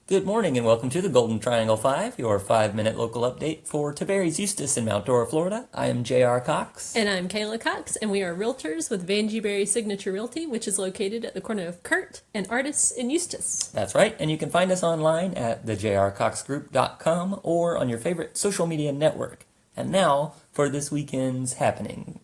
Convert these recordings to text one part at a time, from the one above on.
Good morning and welcome to the Golden Triangle 5, your 5-minute local update for Tavares, Eustace in Mount Dora, Florida. I am J.R. Cox. And I'm Kayla Cox, and we are realtors with Van G. Berry Signature Realty, which is located at the corner of Kurt and Artis in Eustace. That's right, and you can find us online at thejrcoxgroup.com or on your favorite social media network. And now for this weekend's happening.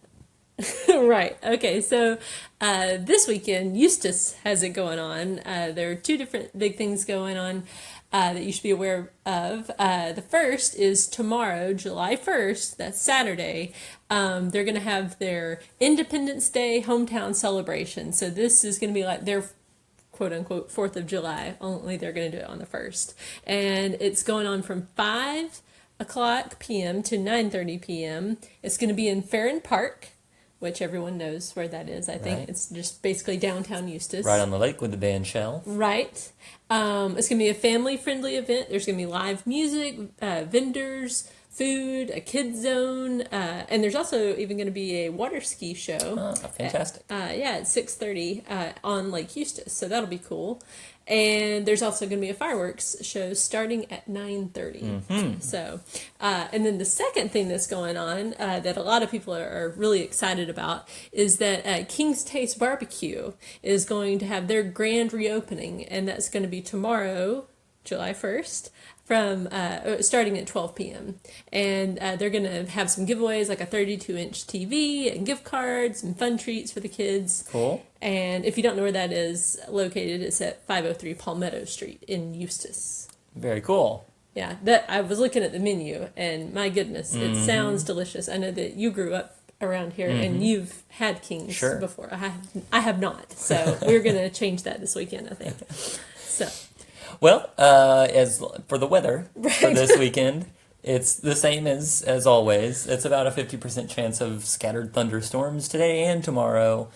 Right. Okay. So this weekend, Eustace has it going on. There are two different big things going on that you should be aware of. The first is tomorrow, July 1st. That's Saturday. They're going to have their Independence Day hometown celebration. So this is going to be like their quote unquote 4th of July, only they're going to do it on the 1st. And it's going on from 5 o'clock p.m. to 9:30 p.m. It's going to be in Farron Park, which everyone knows where that is. I think It's just basically downtown Eustace. Right on the lake with the band shell. Right. It's going to be a family-friendly event. There's going to be live music, vendors, food, a kids zone, and there's also even going to be a water ski show. Oh, fantastic. At 6:30 on Lake Eustace, so that'll be cool. And there's also going to be a fireworks show starting at 9:30. Mm-hmm. So, and then the second thing that's going on that a lot of people are really excited about is that King's Taste Barbecue is going to have their grand reopening, and that's going to be tomorrow, July 1st. From starting at 12 p.m. And they're going to have some giveaways like a 32-inch TV and gift cards and fun treats for the kids. Cool. And if you don't know where that is located, it's at 503 Palmetto Street in Eustace. Very cool. Yeah, that I was looking at the menu, and my goodness, it sounds delicious. I know that you grew up around here, and you've had King's before. I have not, so we're going to change that this weekend, I think. So. Well, as for the weather for this weekend, it's the same as always. It's about a 50% chance of scattered thunderstorms today and tomorrow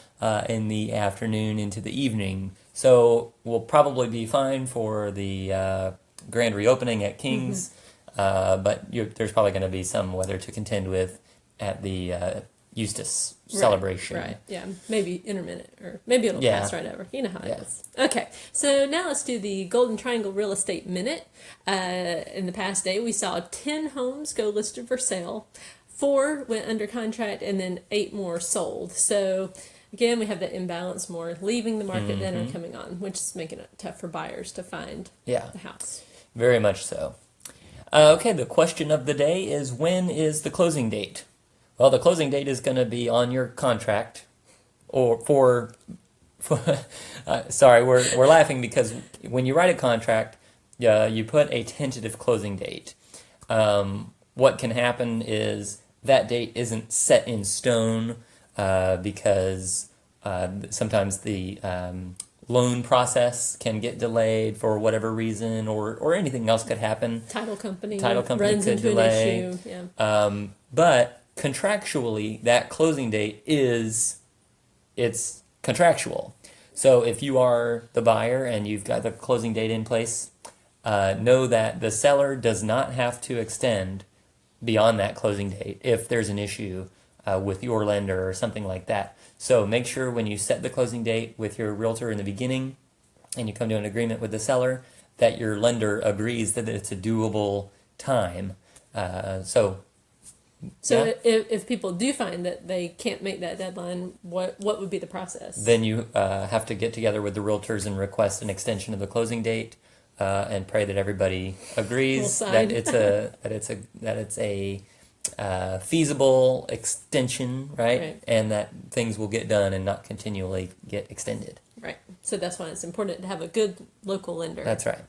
in the afternoon into the evening. So we'll probably be fine for the grand reopening at King's, but there's probably going to be some weather to contend with at the Eustace celebration. Right, yeah. Maybe intermittent, or maybe it'll pass right over. You know how it is. Okay, so now let's do the Golden Triangle Real Estate Minute. In the past day, we saw 10 homes go listed for sale, 4 went under contract, and then 8 more sold. So again, we have that imbalance, more leaving the market than are coming on, which is making it tough for buyers to find the house. Very much so. Okay, the question of the day is, when is the closing date? Well, the closing date is going to be on your contract, or sorry, we're laughing because when you write a contract, you put a tentative closing date. What can happen is that date isn't set in stone because sometimes the loan process can get delayed for whatever reason, or anything else could happen. Title company could runs into delay. an issue. Yeah. But contractually, that closing date it's contractual. So if you are the buyer and you've got the closing date in place, know that the seller does not have to extend beyond that closing date if there's an issue with your lender or something like that. So make sure when you set the closing date with your realtor in the beginning and you come to an agreement with the seller that your lender agrees that it's a doable time. So if people do find that they can't make that deadline, what would be the process? Then you have to get together with the realtors and request an extension of the closing date, and pray that everybody agrees that it's a feasible extension, right? And that things will get done and not continually get extended. Right. So that's why it's important to have a good local lender. That's right.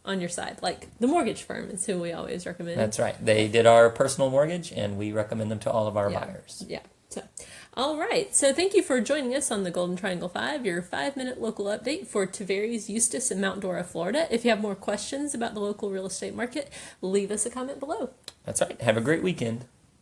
On your side, like the mortgage firm is who we always recommend. That's right. They did our personal mortgage, and we recommend them to all of our buyers. Yeah. So, all right. So thank you for joining us on the Golden Triangle 5, your 5-minute local update for Tavares, Eustace, and Mount Dora, Florida. If you have more questions about the local real estate market, leave us a comment below. That's right. Have a great weekend.